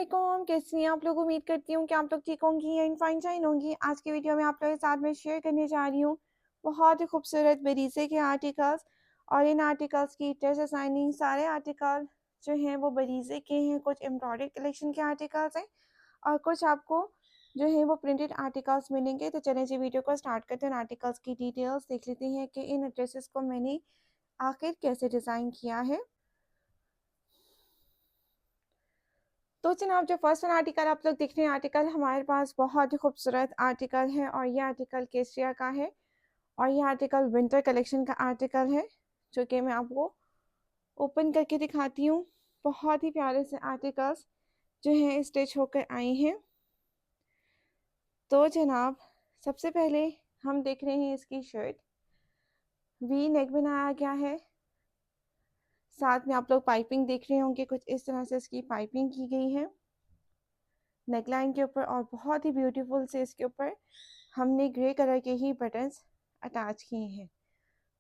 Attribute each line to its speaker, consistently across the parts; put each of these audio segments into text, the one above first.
Speaker 1: अस्सलामुअलैकुम, कैसी हैं आप लोग। उम्मीद करती हूँ कि आप लोग ठीक होंगी एंड फाइन शाइन होंगी। आज की वीडियो में आप लोगों के साथ में शेयर करने जा रही हूँ बहुत ही खूबसूरत बरीज़े के आर्टिकल्स। और इन आर्टिकल्स की ड्रेस डिज़ाइनिंग सारे आर्टिकल जो हैं वो बरीज़े के हैं। कुछ एम्ब्रॉयडरी कलेक्शन के आर्टिकल्स हैं और कुछ आपको जो है वो प्रिंटेड आर्टिकल्स मिलेंगे। तो चलें जी वीडियो को स्टार्ट करते हैं। आर्टिकल्स की डिटेल्स देख लेते हैं कि इन ड्रेसेस को मैंने आखिर कैसे डिज़ाइन किया है। तो जनाब, जो फर्स्ट वन आर्टिकल आप लोग देख रहे हैं, आर्टिकल हमारे पास बहुत ही खूबसूरत आर्टिकल है और ये आर्टिकल केशिया का है और ये आर्टिकल विंटर कलेक्शन का आर्टिकल है जो कि मैं आपको ओपन करके दिखाती हूँ। बहुत ही प्यारे से आर्टिकल्स जो हैं स्टिच होकर आए हैं। तो जनाब, सबसे पहले हम देख रहे हैं इसकी शर्ट। वी नेक बनाया गया है, साथ में आप लोग पाइपिंग देख रहे होंगे, कुछ इस तरह से इसकी पाइपिंग की गई है नेकलाइन के ऊपर और बहुत ही ब्यूटीफुल से इसके ऊपर हमने ग्रे कलर के ही बटन्स अटैच किए हैं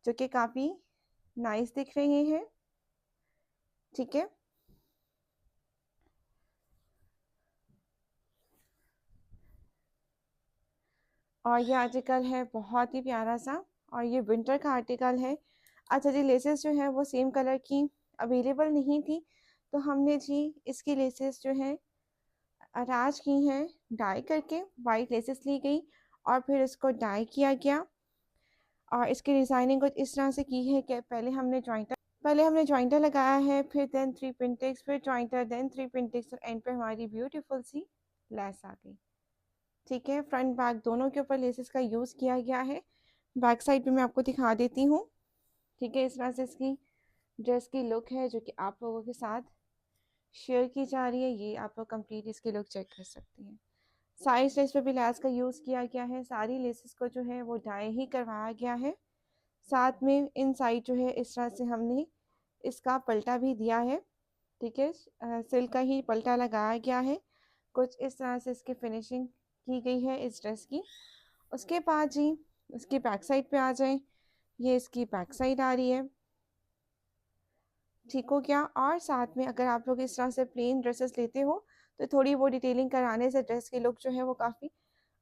Speaker 1: जो कि काफ़ी नाइस दिख रहे हैं। ठीक है, और ये आर्टिकल है बहुत ही प्यारा सा और ये विंटर का आर्टिकल है। अच्छा जी, लेसेस जो है वो सेम कलर की अवेलेबल नहीं थी तो हमने जी इसकी लेसेस जो है अटैच की हैं डाई करके। वाइट लेसेस ली गई और फिर इसको डाई किया गया और इसकी डिज़ाइनिंग कुछ इस तरह से की है कि पहले हमने जॉइंटर लगाया है, फिर देन थ्री पिंटेक्स, फिर जॉइंटर, देन थ्री पिंटेक्स और एंड पे हमारी ब्यूटीफुल सी लेस आ गई। ठीक है, फ्रंट बैक दोनों के ऊपर लेसेस का यूज़ किया गया है। बैक साइड पे मैं आपको दिखा देती हूँ। ठीक है, इस तरह से इसकी ड्रेस की लुक है जो कि आप लोगों के साथ शेयर की जा रही है। ये आप लोग कंप्लीट इसकी लुक चेक कर सकते हैं। साइड लेस पे भी लेस का यूज़ किया गया है। सारी लेसेस को जो है वो डाई ही करवाया गया है। साथ में इन साइड जो है इस तरह से हमने इसका पल्टा भी दिया है। ठीक है, सिल्क का ही पल्टा लगाया गया है। कुछ इस तरह से इसकी फिनिशिंग की गई है इस ड्रेस की। उसके बाद जी इसकी बैक साइड पे आ जाएं। ये इसकी बैक साइड आ रही है। ठीक हो गया। और साथ में अगर आप लोग इस तरह से प्लेन ड्रेसेस लेते हो तो थोड़ी वो डिटेलिंग कराने से ड्रेस की लुक जो है वो काफ़ी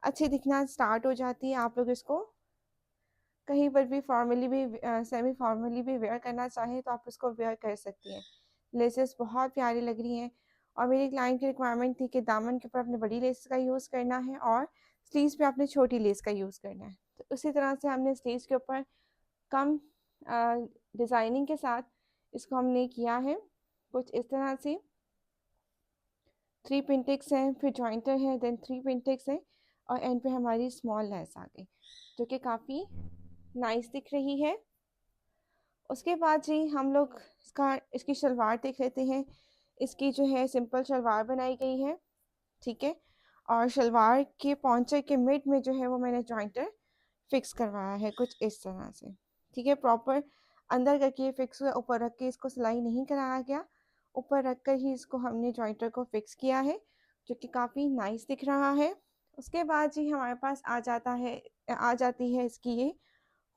Speaker 1: अच्छी दिखना स्टार्ट हो जाती है। आप लोग इसको कहीं पर भी फॉर्मली भी सेमी फॉर्मली भी वेयर करना चाहें तो आप उसको वेयर कर सकती हैं। लेसेस बहुत प्यारी लग रही हैं और मेरी क्लाइंट की रिक्वायरमेंट थी कि दामन के ऊपर आपने बड़ी लेस का यूज़ करना है और स्लीव्स पे आपने छोटी लेस का यूज़ करना है। तो उसी तरह से हमने स्लीव्स के ऊपर कम डिज़ाइनिंग के साथ इसको हमने किया है। कुछ इस तरह से थ्री पिंटेक्स हैं, फिर जॉइंटर है, देन थ्री पिंटेक्स हैं और एंड पे हमारी स्मॉल लेस आ गई जो कि काफ़ी नाइस दिख रही है। उसके बाद जी हम लोग इसकी शलवार देख लेते हैं। इसकी जो है सिंपल शलवार बनाई गई है। ठीक है, और शलवार के पॉन्चर के मिड में जो है वो मैंने जॉइंटर फिक्स करवाया है कुछ इस तरह से। ठीक है, प्रॉपर अंदर करके फिक्स हुआ, ऊपर रख के इसको सिलाई नहीं कराया गया। ऊपर रख कर ही इसको हमने जॉइंटर को फिक्स किया है जो कि काफ़ी नाइस दिख रहा है। उसके बाद जी हमारे पास आ जाती है इसकी ये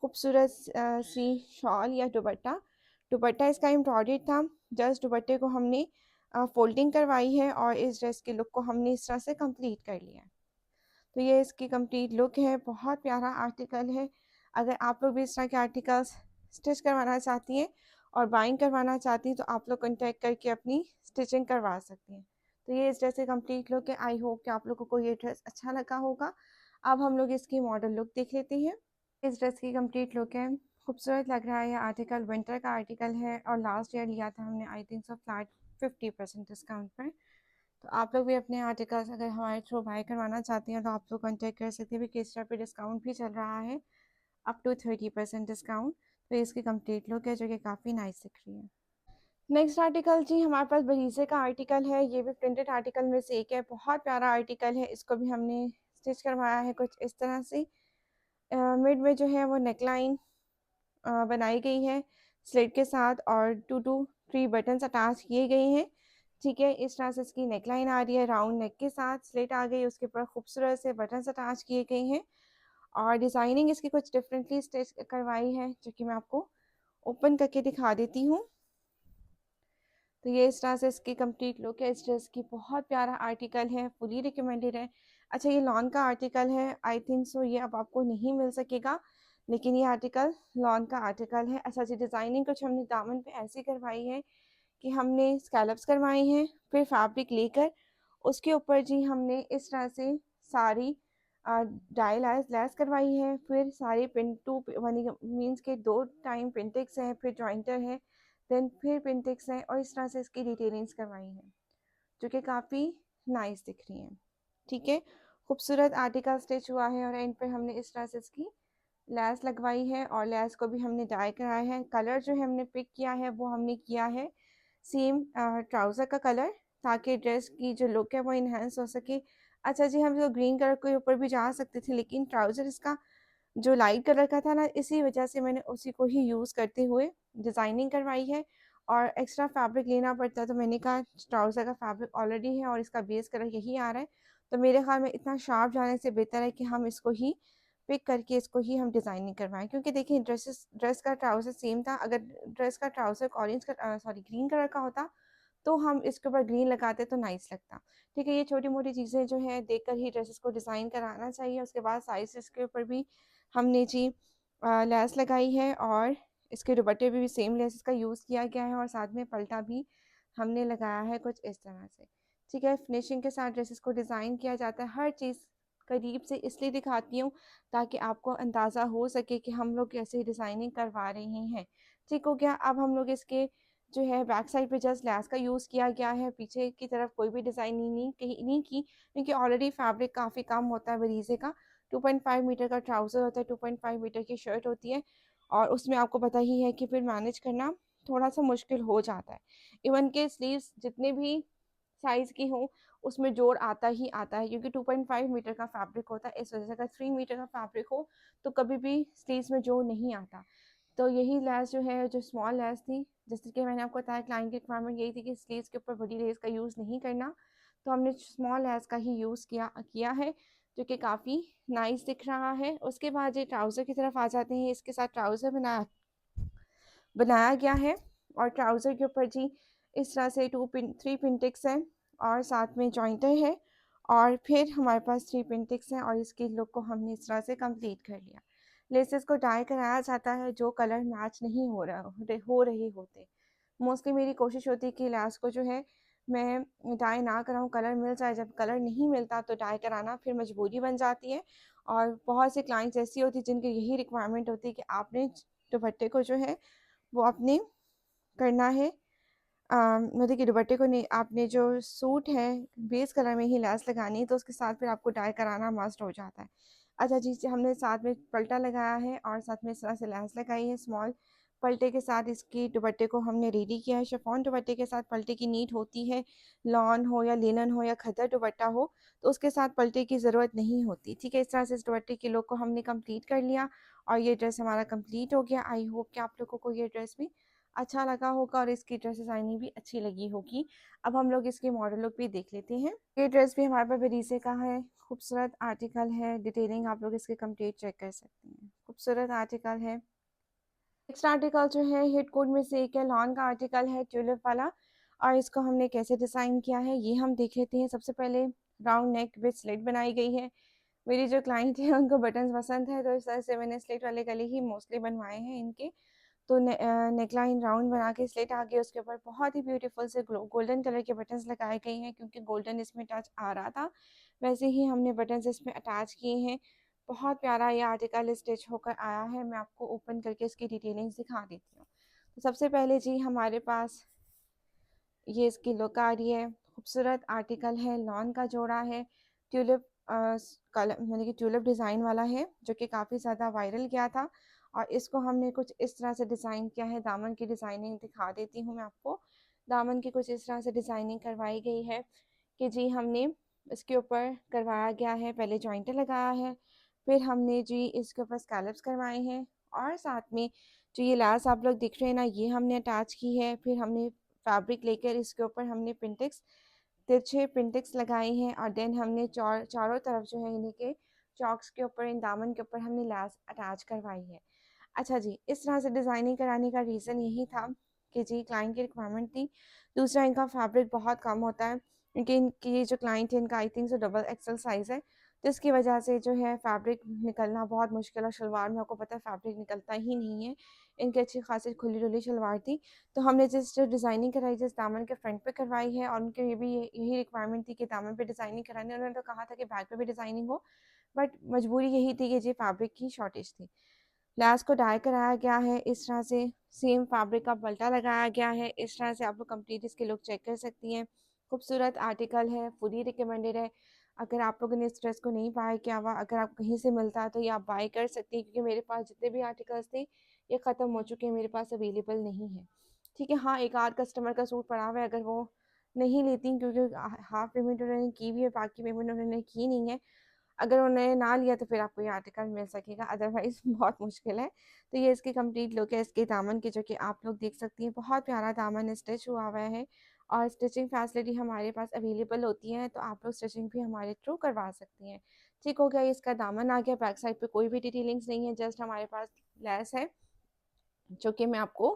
Speaker 1: खूबसूरत सी शॉल या दुपट्टा। दुपट्टा इसका एम्ब्रॉयडर्ड था। जस्ट दुपट्टे को हमने फोल्डिंग करवाई है और इस ड्रेस की लुक को हमने इस तरह से कंप्लीट कर लिया है। तो ये इसकी कंप्लीट लुक है। बहुत प्यारा आर्टिकल है। अगर आप लोग भी इस तरह के आर्टिकल्स स्टिच करवाना चाहती हैं और बाइंग करवाना चाहती हैं तो आप लोग कॉन्टैक्ट करके अपनी स्टिचिंग करवा सकती हैं। तो ये इस ड्रेस की कंप्लीट लुक है। आई होप कि आप लोगों को ये ड्रेस अच्छा लगा होगा। अब हम लोग इसकी मॉडल लुक देख लेते हैं। इस ड्रेस की कंप्लीट लुक है। खूबसूरत लग रहा है। ये आर्टिकल विंटर का आर्टिकल है और लास्ट ईयर लिया था हमने I think so flat 50% discount पर। तो आप लोग भी अपने आर्टिकल्स अगर हमारे थ्रू बाय करवाना चाहते हैं तो आप लोग कॉन्टैक्ट कर सकते हैं। भी किस तरह पे डिस्काउंट भी चल रहा है, अप टू 30% डिस्काउंट। तो इसकी कंप्लीट लुक है जो कि काफ़ी नाइस दिख रही है। नेक्स्ट आर्टिकल जी हमारे पास बरीज़े का आर्टिकल है। ये भी प्रिंटेड आर्टिकल में से एक है। बहुत प्यारा आर्टिकल है। इसको भी हमने स्टिच करवाया है कुछ इस तरह से। मिड में जो है वो नेकलाइन बनाई गई है स्लिट के साथ और 2 to 3 बटन्स अटैच किए गए हैं। ठीक है, इस तरह से इसकी नेकलाइन आ रही है राउंड नेक के साथ, स्लिट आ गई, उसके ऊपर खूबसूरत से बटन्स अटैच किए गए हैं और डिज़ाइनिंग इसकी कुछ डिफरेंटली स्टिच करवाई है जो कि मैं आपको ओपन करके दिखा देती हूँ। तो ये इस तरह से इसकी कंप्लीट लुक है इस ड्रेस की। बहुत प्यारा आर्टिकल है, फुली रिकमेंडेड है। अच्छा, ये लॉन का आर्टिकल है, आई थिंक सो ये अब आपको नहीं मिल सकेगा, लेकिन ये आर्टिकल लॉन का आर्टिकल है। अच्छा जी, डिज़ाइनिंग कुछ हमने दामन पे ऐसी करवाई है कि हमने स्कैलप्स करवाई हैं, फिर फैब्रिक लेकर उसके ऊपर जी हमने इस तरह से सारी डाई लैस लैस करवाई है, फिर सारी पिन टू मीन्स के 2 टाइम पिंटेक्स हैं, फिर जॉइंटर है, देन फिर पिंटेक्स हैं, और इस तरह से इसकी डिटेलिंग्स करवाई हैं जो कि काफ़ी नाइस दिख रही हैं। ठीक है, खूबसूरत आर्टिकल स्टिच हुआ है और एंड पे हमने इस तरह से इसकी लैस लगवाई है और लैस को भी हमने डाई कराया है। कलर जो है हमने पिक किया है वो हमने किया है सेम ट्राउज़र का कलर, ताकि ड्रेस की जो लुक है वो इन्हेंस हो सके। अच्छा जी, हम जो ग्रीन कलर के ऊपर भी जा सकते थे, लेकिन ट्राउज़र इसका जो लाइट कलर का था ना, इसी वजह से मैंने उसी को ही यूज़ करते हुए डिज़ाइनिंग करवाई है। और एक्स्ट्रा फैब्रिक लेना पड़ता है, तो मैंने कहा ट्राउज़र का फैब्रिक ऑलरेडी है और इसका बेस कलर यही आ रहा है, तो मेरे ख्याल में इतना शार्प जाने से बेहतर है कि हम इसको ही पिक करके इसको ही हम डिज़ाइनिंग करवाएँ। क्योंकि देखिए ड्रेस का ट्राउज़र सेम था, अगर ड्रेस का ट्राउज़र सॉरी ग्रीन कलर का होता, तो हम इसके ऊपर ग्रीन लगाते तो नाइस लगता। ठीक है, ये छोटी-मोटी चीज़ें जो है देखकर ही ड्रेसेस को डिज़ाइन कराना चाहिए। उसके बाद साइज़ के ऊपर भी हमने जी लैस लगाई है और इसके दुपट्टे पे भी सेम लेस का यूज़ किया गया है और साथ में पल्टा भी हमने लगाया है कुछ इस तरह से। ठीक है, फिनिशिंग के साथ ड्रेसेस को डिज़ाइन किया जाता है। हर चीज़ करीब से इसलिए दिखाती हूँ ताकि आपको अंदाज़ा हो सके कि हम लोग कैसे डिज़ाइनिंग करवा रहे हैं। ठीक हो गया, अब हम लोग इसके जो है बैक साइड पे जस्ट लैस का यूज़ किया गया है, पीछे की तरफ कोई भी डिज़ाइनिंग नहीं की, क्योंकि ऑलरेडी फैब्रिक काफ़ी कम होता है बरीज़े का। 2.5 मीटर का ट्राउज़र होता है, 2.5 मीटर की शर्ट होती है और उसमें आपको पता ही है कि फिर मैनेज करना थोड़ा-सा मुश्किल हो जाता है। इवन के स्लीव्स जितने भी साइज़ की हों, उसमें जोड़ आता ही आता है, क्योंकि 2.5 मीटर का फैब्रिक होता है। इस वजह से अगर 3 मीटर का फैब्रिक हो, तो कभी भी स्लीव्स में जोड़ नहीं आता। तो यही लेस जो है, जो स्मॉल लेस थी, जैसे कि मैंने आपको बताया क्लाइंट की रिक्वायरमेंट यही थी कि स्लीव्स के ऊपर बड़ी लेस का यूज़ नहीं करना, तो हमने स्मॉल लेस का ही यूज़ किया किया है, जो कि काफ़ी नाइस दिख रहा है। उसके बाद ये ट्राउज़र की तरफ आ जाते हैं। इसके साथ ट्राउज़र बनाया गया है और ट्राउज़र के ऊपर जी इस तरह से 3 पिन टिक्स हैं और साथ में जॉइंटर है और फिर हमारे पास 3 पिन टिक्स हैं और इसकी लुक को हमने इस तरह से कंप्लीट कर लिया। लेसेस को डाई कराया जाता है जो कलर मैच नहीं हो रहे होते। मोस्टली मेरी कोशिश होती है कि लेस को जो है मैं डाई ना कराऊँ, कलर मिल जाए। जब कलर नहीं मिलता तो डाई कराना फिर मजबूरी बन जाती है और बहुत से क्लाइंट्स ऐसी होती है जिनकी यही रिक्वायरमेंट होती है कि आपने दुपट्टे को जो है वो आपने करना है, मतलब कि दुपट्टे को नहीं, आपने जो सूट है बेस कलर में ही लेस लगानी है, तो उसके साथ फिर आपको डाई कराना मस्ट हो जाता है। अच्छा जी, हमने साथ में पल्टा लगाया है और साथ में इस तरह से लेस लगाई है स्मॉल पल्टे के साथ। इसकी दुपट्टे को हमने रेडी किया है। शिफॉन दुपट्टे के साथ पल्टे की नीड होती है, लॉन हो या लिनन हो या खद्दर दुपट्टा हो, तो उसके साथ पल्टे की ज़रूरत नहीं होती। ठीक है, इस तरह से इस दुपट्टे के लुक को हमने कंप्लीट कर लिया और ये ड्रेस हमारा कंप्लीट हो गया। आई होप कि आप लोगों को ये ड्रेस भी अच्छा लगा होगा और इसकी ड्रेस डिज़ाइनिंग भी अच्छी लगी होगी। अब हम लोग इसके मॉडल लुक भी देख लेते हैं। ये ड्रेस भी हमारे पास बेरीसे का है, खूबसूरत आर्टिकल है, डिटेलिंग आप लोग इसके कंप्लीट चेक कर सकते हैं। खूबसूरत आर्टिकल है। नेक्स्ट आर्टिकल जो है हिट कोड में से एक है, लॉन का आर्टिकल है ट्यूलिप वाला, और इसको हमने कैसे डिज़ाइन किया है ये हम देख लेते हैं। सबसे पहले राउंड नेक विद स्लिट बनाई गई है। मेरी जो क्लाइंट है उनको बटन्स पसंद है, तो इस तरह से मैंने स्लिट वाले गले ही मोस्टली बनवाए हैं इनके। तो नेकलाइन राउंड बना के स्लिट आ गई, उसके ऊपर बहुत ही ब्यूटीफुल से गोल्डन कलर के बटन्स लगाए गए हैं, क्योंकि गोल्डन इसमें टच आ रहा था, वैसे ही हमने बटन्स इसमें अटैच किए हैं। बहुत प्यारा ये आर्टिकल स्टिच होकर आया है। मैं आपको ओपन करके इसकी डिटेलिंग्स दिखा देती हूँ। तो सबसे पहले जी हमारे पास ये इसकी लुक आ रही है। खूबसूरत आर्टिकल है, लॉन का जोड़ा है, ट्यूलिप कलर मतलब कि ट्यूलिप डिज़ाइन वाला है, जो कि काफ़ी ज़्यादा वायरल गया था और इसको हमने कुछ इस तरह से डिज़ाइन किया है। दामन की डिज़ाइनिंग दिखा देती हूँ मैं आपको। दामन की कुछ इस तरह से डिज़ाइनिंग करवाई गई है कि जी हमने इसके ऊपर करवाया गया है, पहले जॉइंटर लगाया है, फिर हमने जी इसके ऊपर स्कैलप्स करवाए हैं और साथ में जो ये लेस आप लोग दिख रहे हैं ना, ये हमने अटैच की है। फिर हमने फैब्रिक लेकर इसके ऊपर हमने तिरछे पिंटेक्स लगाए हैं और देन हमने चारों तरफ जो है इन्हीं के चॉक्स के ऊपर, इन दामन के ऊपर हमने लैस अटैच करवाई है। अच्छा जी, इस तरह से डिज़ाइनिंग कराने का रीज़न यही था कि जी क्लाइंट की रिक्वायरमेंट थी। दूसरा इनका फैब्रिक बहुत कम होता है, क्योंकि इनकी जो क्लाइंट है इनका I think so double XL size है, तो इसकी वजह से जो है फैब्रिक निकलना बहुत मुश्किल है। शलवार में आपको पता है फैब्रिक निकलता ही नहीं है। इनकी अच्छी खासी खुली-डुली शलवार थी, तो हमने जो डिज़ाइनिंग कराई, जिस दामन के फ्रंट पे करवाई है, और उनकी ये भी यही रिक्वायरमेंट थी कि दामन पे डिज़ाइनिंग करानी है। उन्होंने तो कहा था कि बैक पे भी डिज़ाइनिंग हो, बट मजबूरी यही थी कि जी फैब्रिक की शॉर्टेज थी। लैस को डाई कराया गया है इस तरह से, सेम फैब्रिक का पल्टा लगाया गया है। इस तरह से आप लोग कंप्लीट इसके लुक चेक कर सकती हैं। खूबसूरत आर्टिकल है, फुली रिकमेंडेड है। अगर आप लोगों ने इस ड्रेस को नहीं बाय किया हुआ, अगर आप कहीं से मिलता है तो ये आप बाय कर सकती हैं, क्योंकि मेरे पास जितने भी आर्टिकल्स थे ये ख़त्म हो चुके हैं, मेरे पास अवेलेबल नहीं है। ठीक है, हाँ, एक आध कस्टमर का सूट पड़ा हुआ है, अगर वो नहीं लेती, क्योंकि हाफ पेमेंट उन्होंने की हुई है, बाकी पेमेंट उन्होंने की नहीं है, अगर उन्होंने ना लिया तो फिर आपको ये आर्टिकल मिल सकेगा, अदरवाइज़ बहुत मुश्किल है। तो ये इसकी कंप्लीट लुक है इसके दामन की, जो कि आप लोग देख सकती हैं। बहुत प्यारा दामन स्टिच हुआ हुआ है, और स्टिचिंग फैसिलिटी हमारे पास अवेलेबल होती है, तो आप लोग स्टिचिंग भी हमारे थ्रू करवा सकती हैं। ठीक हो गया, ये इसका दामन आ गया। बैक साइड पे कोई भी डिटेलिंग्स नहीं है, जस्ट हमारे पास लेस है, जो कि मैं आपको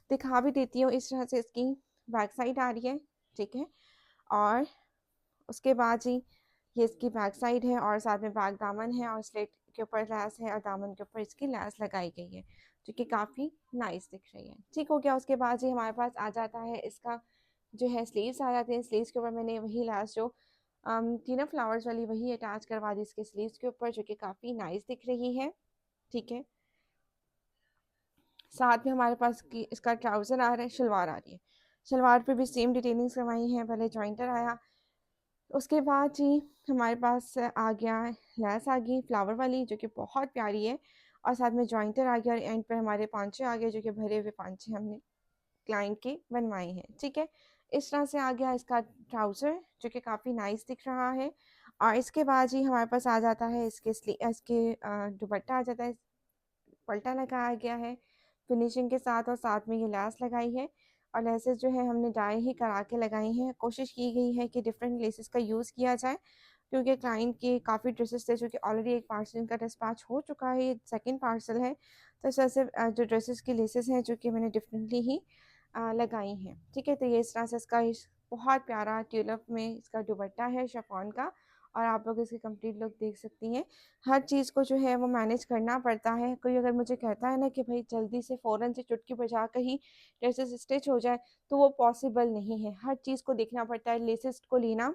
Speaker 1: दिखा भी देती हूँ। इस तरह से इसकी बैक साइड आ रही है, ठीक है। और उसके बाद जी ये इसकी बैक साइड है, और साथ में बैक दामन है, और स्लेट के ऊपर लैस है, और दामन के ऊपर इसकी लैस लगाई गई है, जो कि काफ़ी नाइस दिख रही है। ठीक हो गया। उसके बाद जी हमारे पास आ जाता है इसका जो है स्लीव्स आ जाते हैं। स्लीव्स के ऊपर मैंने वही लैस जो तीनों फ्लावर्स वाली वही अटैच करवा दी इसके स्लीव्स के ऊपर, जो कि काफ़ी नाइस दिख रही है। ठीक है, साथ में हमारे पास की इसका ट्राउज़र आ रहा है, शलवार आ रही है। शलवार पे भी सेम डिटेलिंग्स करवाई हैं। पहले जॉइंटर आया, उसके बाद जी हमारे पास आ गया लैस आ गई फ्लावर वाली, जो कि बहुत प्यारी है, और साथ में जॉइंटर आ गया, और एंड पर हमारे पांचे आ गए, जो कि भरे हुए पांचे हमने क्लाइंट के बनवाए हैं। ठीक है, इस तरह से आ गया इसका ट्राउज़र, जो कि काफ़ी नाइस दिख रहा है। और इसके बाद जी हमारे पास आ जाता है इसके दुपट्टा आ जाता है, पल्टा लगाया गया है फिनिशिंग के साथ, और साथ में ये लेस लगाई है, और लेसेस जो है हमने डाई ही करा के लगाई हैं। कोशिश की गई है कि डिफरेंट लेसेस का यूज़ किया जाए, क्योंकि क्लाइंट के काफ़ी ड्रेसेस थे, जो कि ऑलरेडी एक पार्सल का डिस्पैच हो चुका है, ये सेकंड पार्सल है। तो इस तरह से जो ड्रेसेस की लेसेस हैं, जो कि मैंने डिफरेंटली ही लगाई हैं। ठीक है, तो ये इस तरह से इसका बहुत प्यारा ट्यूलिप में इसका दुपट्टा है शिफॉन का, और आप लोग इसकी कंप्लीट लुक देख सकती हैं। हर चीज़ को जो है वो मैनेज करना पड़ता है। कोई अगर मुझे कहता है ना कि भाई जल्दी से फ़ौरन से चुटकी बजा कर ही ड्रेसेस स्टिच हो जाए, तो वो पॉसिबल नहीं है। हर चीज़ को देखना पड़ता है, लेसेस को लेना,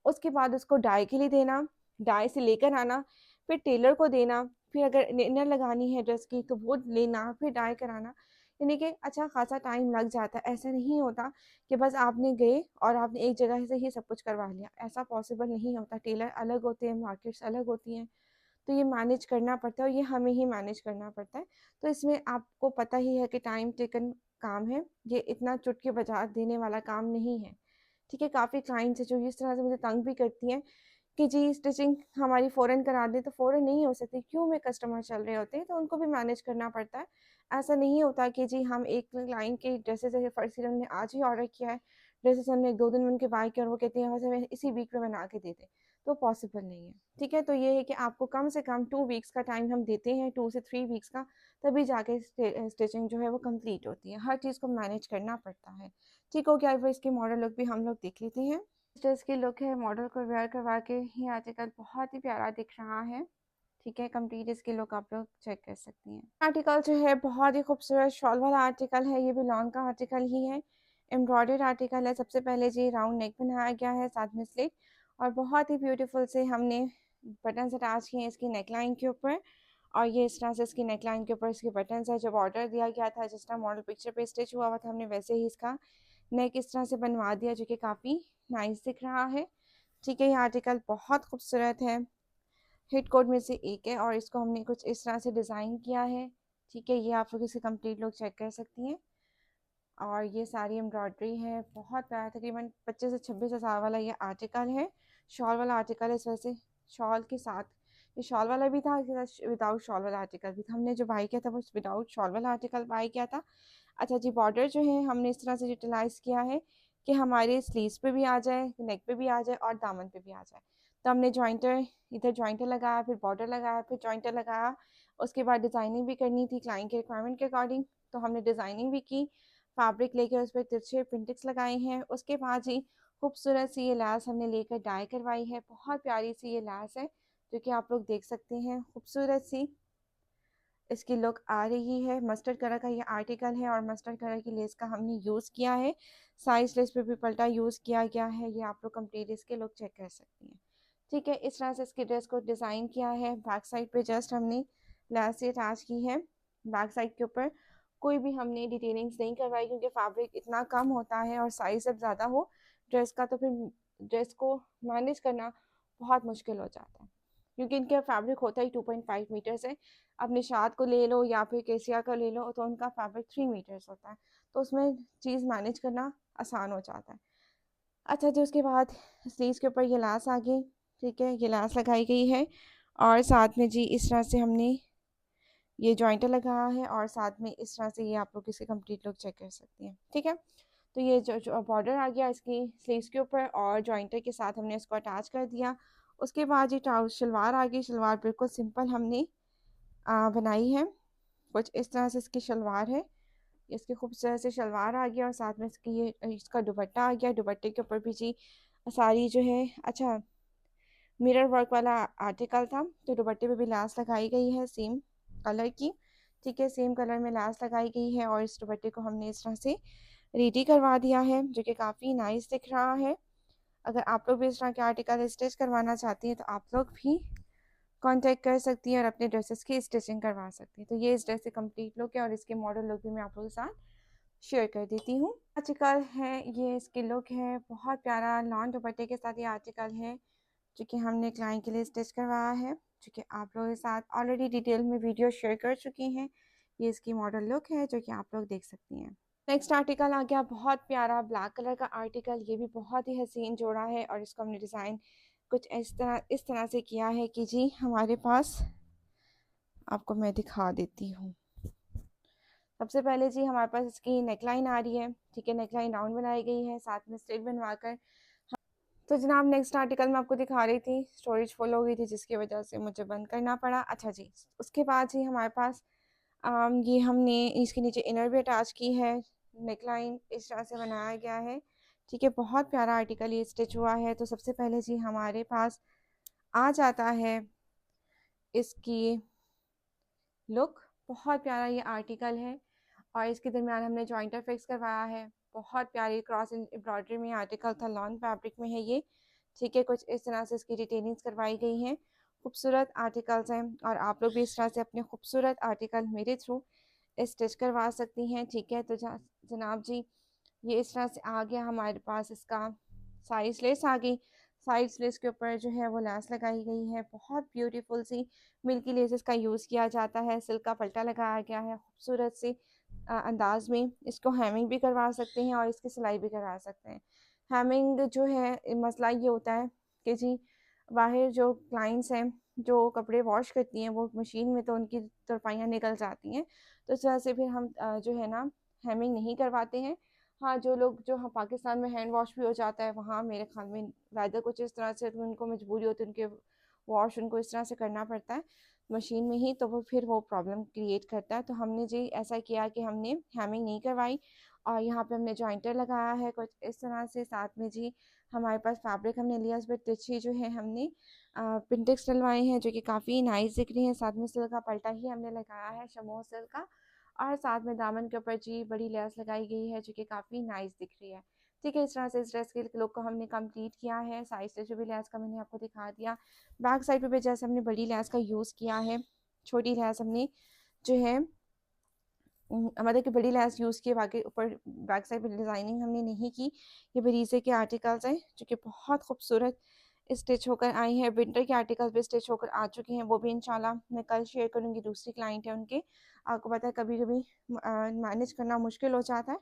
Speaker 1: उसके बाद उसको डाई के लिए देना, डाई से लेकर आना, फिर टेलर को देना, फिर अगर इनर लगानी है ड्रेस की तो वो लेना, फिर डाई कराना, यानी कि अच्छा खासा टाइम लग जाता है। ऐसा नहीं होता कि बस आपने गए और आपने एक जगह से ही सब कुछ करवा लिया, ऐसा पॉसिबल नहीं होता। टेलर अलग होते हैं, मार्केट्स अलग होती हैं, तो ये मैनेज करना पड़ता है, और ये हमें ही मैनेज करना पड़ता है। तो इसमें आपको पता ही है कि टाइम टेकन काम है, ये इतना चुटकी बजा देने वाला काम नहीं है। ठीक है, काफ़ी क्लाइंट्स हैं जो इस तरह से मुझे तंग भी करती हैं कि जी स्टिचिंग हमारी फ़ौरन करा दें, तो फ़ौरन नहीं हो सकती, क्यों में कस्टमर चल रहे होते हैं, तो उनको भी मैनेज करना पड़ता है। ऐसा नहीं होता कि जी हम एक क्लाइंट के ड्रेसेस है, फर्स्ट हमने आज ही ऑर्डर किया है, ड्रेसेस हमने 1-2 दिन में उनके बाय किया और वो कहते हैं वैसे मैं इसी वीक में बना के दे दें, तो पॉसिबल नहीं है। ठीक है, तो ये है कि आपको कम से कम 2 वीक्स का टाइम हम देते हैं, 2 से 3 वीक्स का, तभी जाके स्टिचिंग जो है वो कंप्लीट होती है। हर चीज़ को मैनेज करना पड़ता है। ठीक हो गया, अब इसकी मॉडल लुक भी हम लोग देख लेते हैं। ड्रेस की लुक है, मॉडल को वेयर करवा के ये आर्टिकल बहुत ही प्यारा दिख रहा है। ठीक है, कंप्लीट इसकी लुक आप लोग चेक कर सकती हैं। आर्टिकल जो है बहुत ही खूबसूरत शॉल वाला आर्टिकल है, ये भी लॉन का आर्टिकल ही है, एम्ब्रॉयडर्ड आर्टिकल है। सबसे पहले जी राउंड नेक बनाया गया है, साथ में स्लिट, और बहुत ही ब्यूटीफुल से हमने बटन्स अटैच किए हैं इसकी नेकलाइन के ऊपर, और ये इस तरह से इसकी नेकलाइन के ऊपर इसके बटन्स है। जब ऑर्डर दिया गया था, जिस तरह मॉडल पिक्चर पे स्टिच हुआ हुआ था, हमने वैसे ही इसका नेक इस तरह से बनवा दिया, जो कि काफ़ी नाइस दिख रहा है। ठीक है, ये आर्टिकल बहुत खूबसूरत है, हिट कोड में से एक है, और इसको हमने कुछ इस तरह से डिज़ाइन किया है। ठीक है, ये आप लोग इसकी कंप्लीट लुक चेक कर सकती हैं, और ये सारी एम्ब्रॉयडरी है, बहुत प्यारा, तकरीबन 25 से 26 हज़ार वाला ये आर्टिकल है। शॉल वाला आर्टिकल है, इस वजह से शॉल के साथ ये शॉल वाला भी था, विदाउट शॉल वाला आर्टिकल भी था। हमने जो बाई किया था वो विदाउट शॉल वाला आर्टिकल बाई किया था। अच्छा जी, बॉर्डर जो है हमने इस तरह से यूटिलाइज़ किया है कि हमारे स्लीव्स पे भी आ जाए, नेक पे भी आ जाए, और दामन पे भी आ जाए। तो हमने जॉइंटर, इधर जॉइंटर लगाया, फिर बॉर्डर लगाया, फिर जॉइंटर लगाया। उसके बाद डिज़ाइनिंग भी करनी थी क्लाइंट के रिक्वायरमेंट के अकॉर्डिंग, तो हमने डिज़ाइनिंग भी की। फैब्रिक लेकर उस पर तिरछे प्रिंटिक्स लगाए हैं। उसके बाद जी खूबसूरत सी ये लैस हमने लेकर डाई करवाई है। बहुत प्यारी सी ये लैस है जो कि आप लोग देख सकते हैं, खूबसूरत सी इसकी लुक आ रही है। मस्टर्ड कलर का ये आर्टिकल है और मस्टर्ड कलर की लेस का हमने यूज़ किया है। साइज लेस पे भी पल्टा यूज़ किया गया है। ये आप लोग कंप्लीट इसके लुक चेक कर सकती हैं। ठीक है, इस तरह से इसकी ड्रेस को डिज़ाइन किया है। बैक साइड पे जस्ट हमने लेस से अटैच की है। बैक साइड के ऊपर कोई भी हमने डिटेलिंग्स नहीं करवाई क्योंकि फैब्रिक इतना कम होता है और साइज जब ज़्यादा हो ड्रेस का तो फिर ड्रेस को मैनेज करना बहुत मुश्किल हो जाता है, क्योंकि इनका फैब्रिक होता ही 2.5 मीटर्स है। अब निशात को ले लो या फिर केसिया का ले लो तो उनका फैब्रिक 3 मीटर्स होता है, तो उसमें चीज़ मैनेज करना आसान हो जाता है। अच्छा जी, उसके बाद स्लीव्स के ऊपर ये लास आ गई। ठीक है, ये लास लगाई गई है और साथ में जी इस तरह से हमने ये जॉइंटर लगाया है और साथ में इस तरह से ये आप लोग इसके कंप्लीट लुक चेक कर सकती हैं। ठीक है, तो ये जो बॉर्डर आ गया इसकी स्लीव्स के ऊपर और जॉइंटर के साथ हमने इसको अटैच कर दिया। उसके बाद ये ट्राउज शलवार आ गई। शलवार बिल्कुल सिंपल हमने बनाई है। कुछ इस तरह से इसकी शलवार है। इसकी खूबसूरत से शलवार आ गया और साथ में इसकी ये इसका दुपट्टा आ गया। दुपट्टे के ऊपर भी जी सारी जो है अच्छा मिरर वर्क वाला आर्टिकल था, तो दुपट्टे पे भी लास लगाई गई है सेम कलर की। ठीक है, सेम कलर में लास लगाई गई है और इस दुपट्टे को हमने इस तरह से रेडी करवा दिया है जो कि काफ़ी नाइस दिख रहा है। अगर आप लोग भी इस तरह के आर्टिकल स्टिच करवाना चाहती हैं तो आप लोग भी कांटेक्ट कर सकती हैं और अपने ड्रेसेस की स्टिचिंग करवा सकती हैं। तो ये इस ड्रेस की कंप्लीट लुक है और इसके मॉडल लुक भी मैं आप लोगों के साथ शेयर कर देती हूँ। आर्टिकल है ये, इसकी लुक है बहुत प्यारा लॉन दुपट्टे के साथ ये आर्टिकल है जो कि हमने क्लाइंट के लिए स्टिच करवाया है, जो कि आप लोगों के साथ ऑलरेडी डिटेल में वीडियो शेयर कर चुकी हैं। ये इसकी मॉडल लुक है जो कि आप लोग देख सकती हैं। नेक्स्ट आर्टिकल आ गया बहुत प्यारा ब्लैक कलर का आर्टिकल। ये भी बहुत ही हसीन जोड़ा है और इसको हमने डिज़ाइन कुछ इस तरह से किया है कि जी हमारे पास, आपको मैं दिखा देती हूँ। सबसे पहले जी हमारे पास इसकी नेकलाइन आ रही है। ठीक है, नेकलाइन राउंड बनाई गई है, साथ में स्ट्रेट बनवाकर। तो जनाब नेक्स्ट आर्टिकल मैं आपको दिखा रही थी, स्टोरेज फुल हो गई थी जिसकी वजह से मुझे बंद करना पड़ा। अच्छा जी, उसके बाद जी हमारे पास ये हमने इसके नीचे इनर भी अटैच की है। नेकलाइन इस तरह से बनाया गया है। ठीक है, बहुत प्यारा आर्टिकल ये स्टिच हुआ है। तो सबसे पहले जी हमारे पास आ जाता है इसकी लुक। बहुत प्यारा ये आर्टिकल है और इसके दरमियान हमने जॉइंटर फिक्स करवाया है। बहुत प्यारी क्रॉस एम्ब्रॉयडरी में आर्टिकल था, लॉन फैब्रिक में है ये। ठीक है, कुछ इस तरह से इसकी डिटेलिंग्स करवाई गई हैं। खूबसूरत आर्टिकल्स हैं और आप लोग भी इस तरह से अपने खूबसूरत आर्टिकल मेरे थ्रू स्टिच करवा सकती हैं। ठीक है, तो जनाब जी ये इस तरह से आ गया हमारे पास इसका साइज लेस आ गई। साइज लेस के ऊपर जो है वो लेस लगाई गई है। बहुत ब्यूटीफुल सी मिल्की लेसेस का यूज़ किया जाता है। सिल्क का पल्टा लगाया गया है खूबसूरत से अंदाज में। इसको हेमिंग भी करवा सकते हैं और इसकी सिलाई भी करवा सकते हैं। हेमिंग जो है मसला ये होता है कि जी बाहर जो क्लाइंट्स हैं जो कपड़े वॉश करती हैं वो मशीन में तो उनकी तरपाइयाँ निकल जाती हैं, तो इस वजह से फिर हम जो है ना हेमिंग नहीं करवाते हैं। हाँ, जो लोग जो हाँ पाकिस्तान में हैंड वॉश भी हो जाता है, वहाँ मेरे ख्याल में वेदर कुछ इस तरह से तो उनको मजबूरी होती है, उनके वॉश उनको इस तरह से करना पड़ता है मशीन में ही, तो वो फिर वो प्रॉब्लम क्रिएट करता है। तो हमने जी ऐसा किया कि हमने हेमिंग नहीं करवाई और यहाँ पे हमने जॉइंटर लगाया है कुछ इस तरह से। साथ में जी हमारे पास फैब्रिक हमने लिया, उस पर तिरछी जो है हमने पिंटेक्स डलवाए हैं जो कि काफ़ी नाइस दिख रही है। साथ में सिल्क का पल्टा ही हमने लगाया है, शमो सिल्क का, और साथ में दामन के ऊपर जी बड़ी लेस लगाई गई है जो कि काफ़ी नाइस दिख रही है। ठीक है, इस तरह से इस ड्रेस के लुक को हमने कंप्लीट किया है। साइड से जो भी लेस का मैंने आपको दिखा दिया। बैक साइड पे भी जैसे हमने बड़ी लेस का यूज़ किया है, छोटी लेस हमने जो है मतलब कि बड़ी लेस यूज़ की, बाकी ऊपर बैक साइड पे डिज़ाइनिंग हमने नहीं की। ये बरीज़े के आर्टिकल्स हैं जो कि बहुत खूबसूरत स्टिच होकर आई हैं। विंटर के आर्टिकल्स भी स्टिच होकर आ चुके हैं, वो भी इंशाल्लाह मैं कल शेयर करूँगी। दूसरी क्लाइंट है उनके, आपको पता है कभी कभी मैनेज करना मुश्किल हो जाता है,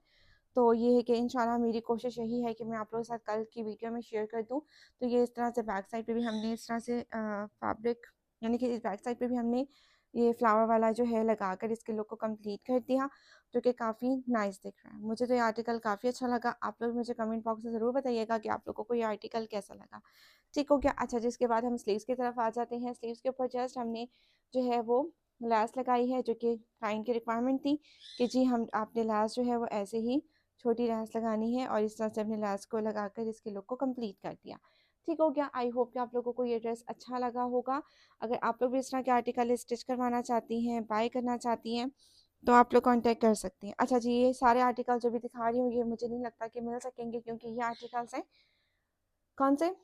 Speaker 1: तो ये है कि इंशाल्लाह मेरी कोशिश यही है कि मैं आप लोगों के साथ कल की वीडियो में शेयर कर दूँ। तो ये इस तरह से बैक साइड पे भी हमने इस तरह से फैब्रिक, यानी कि इस बैक साइड पे भी हमने ये फ्लावर वाला जो है लगाकर इसके लुक को कंप्लीट कर दिया, जो कि काफ़ी नाइस दिख रहा है। मुझे तो ये आर्टिकल काफ़ी अच्छा लगा। आप लोग मुझे कमेंट बॉक्स में ज़रूर बताइएगा कि आप लोगों को ये आर्टिकल कैसा लगा। ठीक हो गया। अच्छा, जिसके बाद हम स्लीव्स की तरफ आ जाते हैं। स्लीव्स के ऊपर जस्ट हमने जो है वो लैस लगाई है, जो कि क्लाइंट की रिक्वायरमेंट थी कि जी हम आपने लैस जो है वो ऐसे ही छोटी लैस लगानी है, और इस तरह से अपने लैस को लगाकर इसके लुक को कंप्लीट कर दिया। ठीक हो गया। आई होप कि आप लोगों को ये ड्रेस अच्छा लगा होगा। अगर आप लोग भी इस तरह के आर्टिकल स्टिच करवाना चाहती हैं, बाय करना चाहती हैं, तो आप लोग कांटेक्ट कर सकती हैं। अच्छा जी, ये सारे आर्टिकल जो भी दिखा रही हूँ ये मुझे नहीं लगता कि मिल सकेंगे, क्योंकि ये आर्टिकल्स हैं कौन से,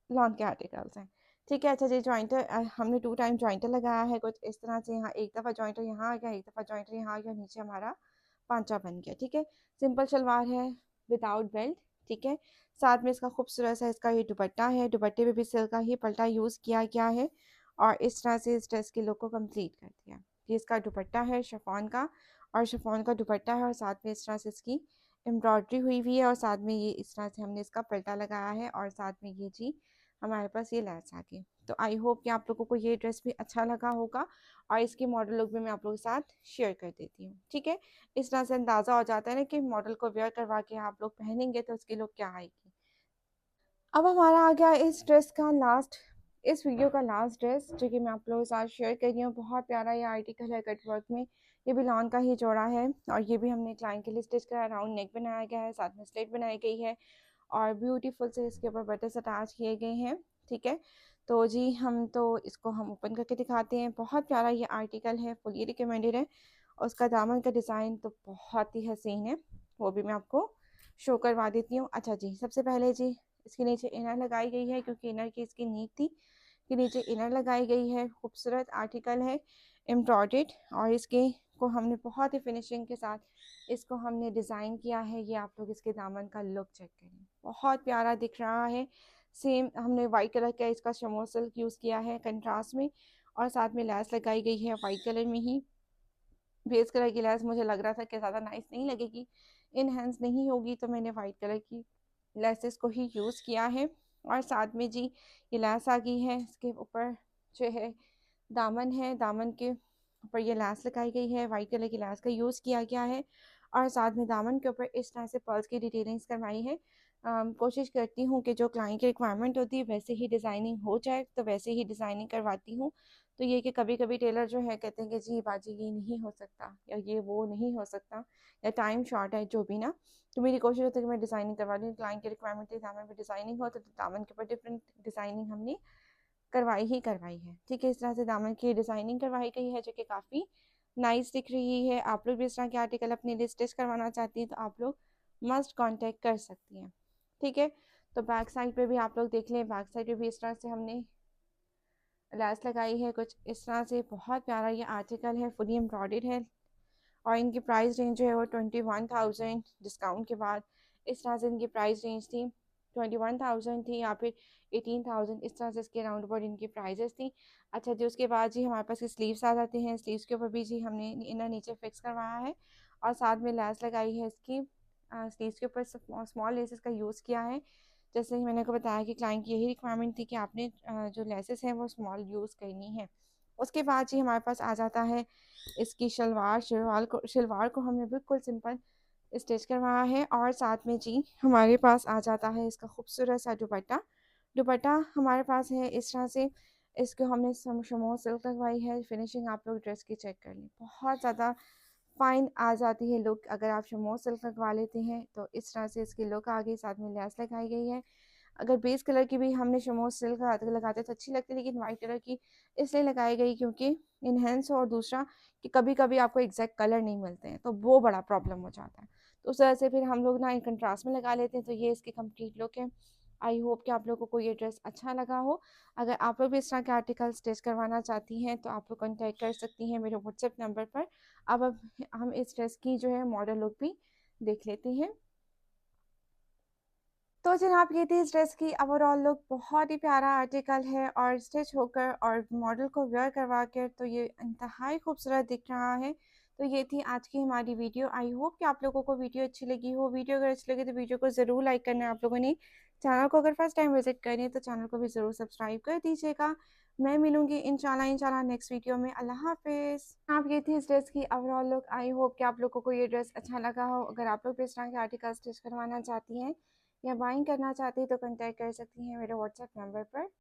Speaker 1: लॉन के आर्टिकल्स हैं। ठीक है। अच्छा जी, जॉइंटर हमने 2 टाइम जॉइंटर लगाया है कुछ इस तरह से। यहाँ एक दफ़ा जॉइंटर यहाँ आ गया, एक दफ़ा जॉइंटर यहाँ आ गया, नीचे हमारा पांचा बन गया। ठीक है। सिंपल शलवार है विदाउट बेल्ट। ठीक है। साथ में इसका खूबसूरत सा इसका ये दुपट्टा है, दुपट्टे पे भी सिल्क का ही पल्टा यूज़ किया गया है, और इस तरह से इस ड्रेस के लुक को कंप्लीट कर दिया। ये इसका दुपट्टा है शिफॉन का, और शिफॉन का दुपट्टा है, और साथ में इस तरह से इसकी एम्ब्रॉयडरी हुई हुई है, और साथ में ये इस तरह से हमने इसका पल्टा लगाया है, और साथ में ये जी हमारे पास ये लैस आ गई। तो आई होप कि आप लोगों को ये ड्रेस भी अच्छा लगा होगा, और इसकी मॉडल लुक भी मैं आप लोगों के साथ शेयर कर देती हूँ। ठीक है। इस तरह से अंदाज़ा हो जाता है ना कि मॉडल को वेयर करवा के आप लोग पहनेंगे तो उसकी लुक क्या आएगी। अब हमारा आ गया इस ड्रेस का लास्ट, इस वीडियो का लास्ट ड्रेस, जो कि मैं आप लोगों के साथ शेयर कर रही हूँ। बहुत प्यारा ये आर्टिकल है कट वर्क में। ये भी लॉन का ही जोड़ा है, और ये भी हमने क्लाइंट के लिए स्टिच करा, राउंड नेक बनाया गया है, साथ में स्लेट बनाई गई है, और ब्यूटीफुल से इसके ऊपर बटन्स अटैच किए गए हैं। ठीक है। तो जी हम तो इसको हम ओपन करके दिखाते हैं। बहुत प्यारा ये आर्टिकल है, फुली रिकमेंडेड है, और उसका दामन का डिज़ाइन तो बहुत ही हसीन है, वो भी मैं आपको शो करवा देती हूँ। अच्छा जी, सबसे पहले जी इसके नीचे इनर लगाई गई है, क्योंकि इनर की इसकी नीड थी कि नीचे इनर लगाई गई है। खूबसूरत आर्टिकल है, एम्ब्रॉयडर्ड, और इसके को हमने बहुत ही फिनिशिंग के साथ इसको हमने डिज़ाइन किया है। ये आप लोग इसके दामन का लुक चेक करें, बहुत प्यारा दिख रहा है। सेम हमने वाइट कलर का इसका शमो सिल्क यूज़ किया है कंट्रास्ट में, और साथ में लैस लगाई गई है वाइट कलर में ही। बेस कलर की लैस मुझे लग रहा था कि ज़्यादा नाइस नहीं लगेगी, इनहेंस नहीं होगी, तो मैंने वाइट कलर की लेसेस को ही यूज़ किया है। और साथ में जी ये लैस आ गई है, इसके ऊपर जो है दामन है, दामन के ऊपर ये लैस लगाई गई है, वाइट कलर की लैस का यूज़ किया गया है, और साथ में दामन के ऊपर इस तरह से पर्ल्स की डिटेलिंग्स करवाई है। कोशिश करती हूँ कि जो क्लाइंट की रिक्वायरमेंट होती है वैसे ही डिज़ाइनिंग हो जाए, तो वैसे ही डिज़ाइनिंग करवाती हूँ। तो ये कि कभी कभी टेलर जो है कहते हैं कि जी बाजी ये नहीं हो सकता, या ये वो नहीं हो सकता, या टाइम शॉर्ट है, जो भी ना, तो मेरी कोशिश होती है कि मैं डिज़ाइनिंग करवा दूँ। क्लाइंट की रिक्वायरमेंट थी दामन पर डिज़ाइनिंग हो, तो दामन के ऊपर डिफरेंट डिज़ाइनिंग हमने करवाई ही करवाई है। ठीक है। इस तरह से दामन की डिज़ाइनिंग करवाई गई है, जो कि काफ़ी नाइस दिख रही है। आप लोग भी इस तरह के आर्टिकल अपने लिए स्टिच करवाना चाहती हैं तो आप लोग मस्ट कांटेक्ट कर सकती हैं। ठीक है। तो बैक साइड पे भी आप लोग देख लें, बैक साइड पे भी इस तरह से हमने लैस लगाई है कुछ इस तरह से। बहुत प्यारा ये आर्टिकल है, फुली एम्ब्रॉयडर्ड है, और इनकी प्राइस रेंज जो है वो 21,000 डिस्काउंट के बाद इस तरह से इनकी प्राइस रेंज थी। 21,000 थी, या फिर 18,000, इस तरह से इसके अराउंड अबाउट इनकी प्राइजेस थी। अच्छा जी, उसके बाद जी हमारे पास स्लीव्स आ जाते हैं। स्लीव्स के ऊपर भी जी हमने इनर नीचे फिक्स करवाया है, और साथ में लैस लगाई है इसकी। स्लीव्स के ऊपर स्मॉल लेसेस का यूज़ किया है। जैसे ही मैंने को बताया कि क्लाइंट की यही रिक्वायरमेंट थी कि आपने जो लेसेस हैं वो स्मॉल यूज़ करनी है। उसके बाद जी हमारे पास आ जाता है इसकी शलवार को हमने बिल्कुल सिंपल स्टिच करवाया है, और साथ में जी हमारे पास आ जाता है इसका खूबसूरत सा दुपट्टा। दुपट्टा हमारे पास है इस तरह से, इसको हमने शमो सिल्क लगवाई है। फिनिशिंग आप लोग ड्रेस की चेक कर लें, बहुत ज़्यादा फाइन आ जाती है लुक अगर आप शमो सिल्क लगवा लेते हैं। तो इस तरह से इसकी लुक आ गई, साथ में लेस लगाई गई है। अगर बेस कलर की भी हमने शमो सिल्क लगाते तो अच्छी लगती, लेकिन वाइट कलर की इसलिए लगाई गई क्योंकि इनहेंस हो, और दूसरा कि कभी कभी आपको एग्जैक्ट कलर नहीं मिलते हैं, तो वो बड़ा प्रॉब्लम हो जाता है। तो उस तरह से फिर हम लोग ना कंट्रास्ट में लगा लेते हैं। तो ये इसकी कंप्लीट लुक है। आई होप कि आप लोगों को ये ड्रेस अच्छा लगा हो। अगर आप लोग भी इस तरह के आर्टिकल स्टिच करवाना चाहती हैं तो आप लोग कॉन्टैक्ट कर सकती हैं मेरे व्हाट्सएप नंबर पर। अब हम इस ड्रेस की जो है मॉडल लुक भी देख लेते हैं। तो जनाब ये थी इस ड्रेस की ओवरऑल लुक। बहुत ही प्यारा आर्टिकल है, और स्टिच होकर और मॉडल को वेयर करवा कर तो ये इंतहाई खूबसूरत दिख रहा है। तो ये थी आज की हमारी वीडियो। आई होप कि आप लोगों को वीडियो अच्छी लगी हो। वीडियो अगर अच्छी लगी तो वीडियो को ज़रूर लाइक करना है आप लोगों ने। चैनल को अगर फर्स्ट टाइम विजिट करें तो चैनल को भी ज़रूर सब्सक्राइब कर दीजिएगा। मैं मिलूंगी इंशाल्लाह नेक्स्ट वीडियो में। अल्लाह हाफिज़। आप ये थी इस ड्रेस की ओवरऑल लुक। आई होप कि आप लोगों को ये ड्रेस अच्छा लगा हो। अगर आप लोग भी इस तरह के आर्टिकल स्टिच करवाना चाहती हैं या बाइंग करना चाहती हैं तो कांटेक्ट कर सकती हैं मेरे व्हाट्सएप नंबर पर।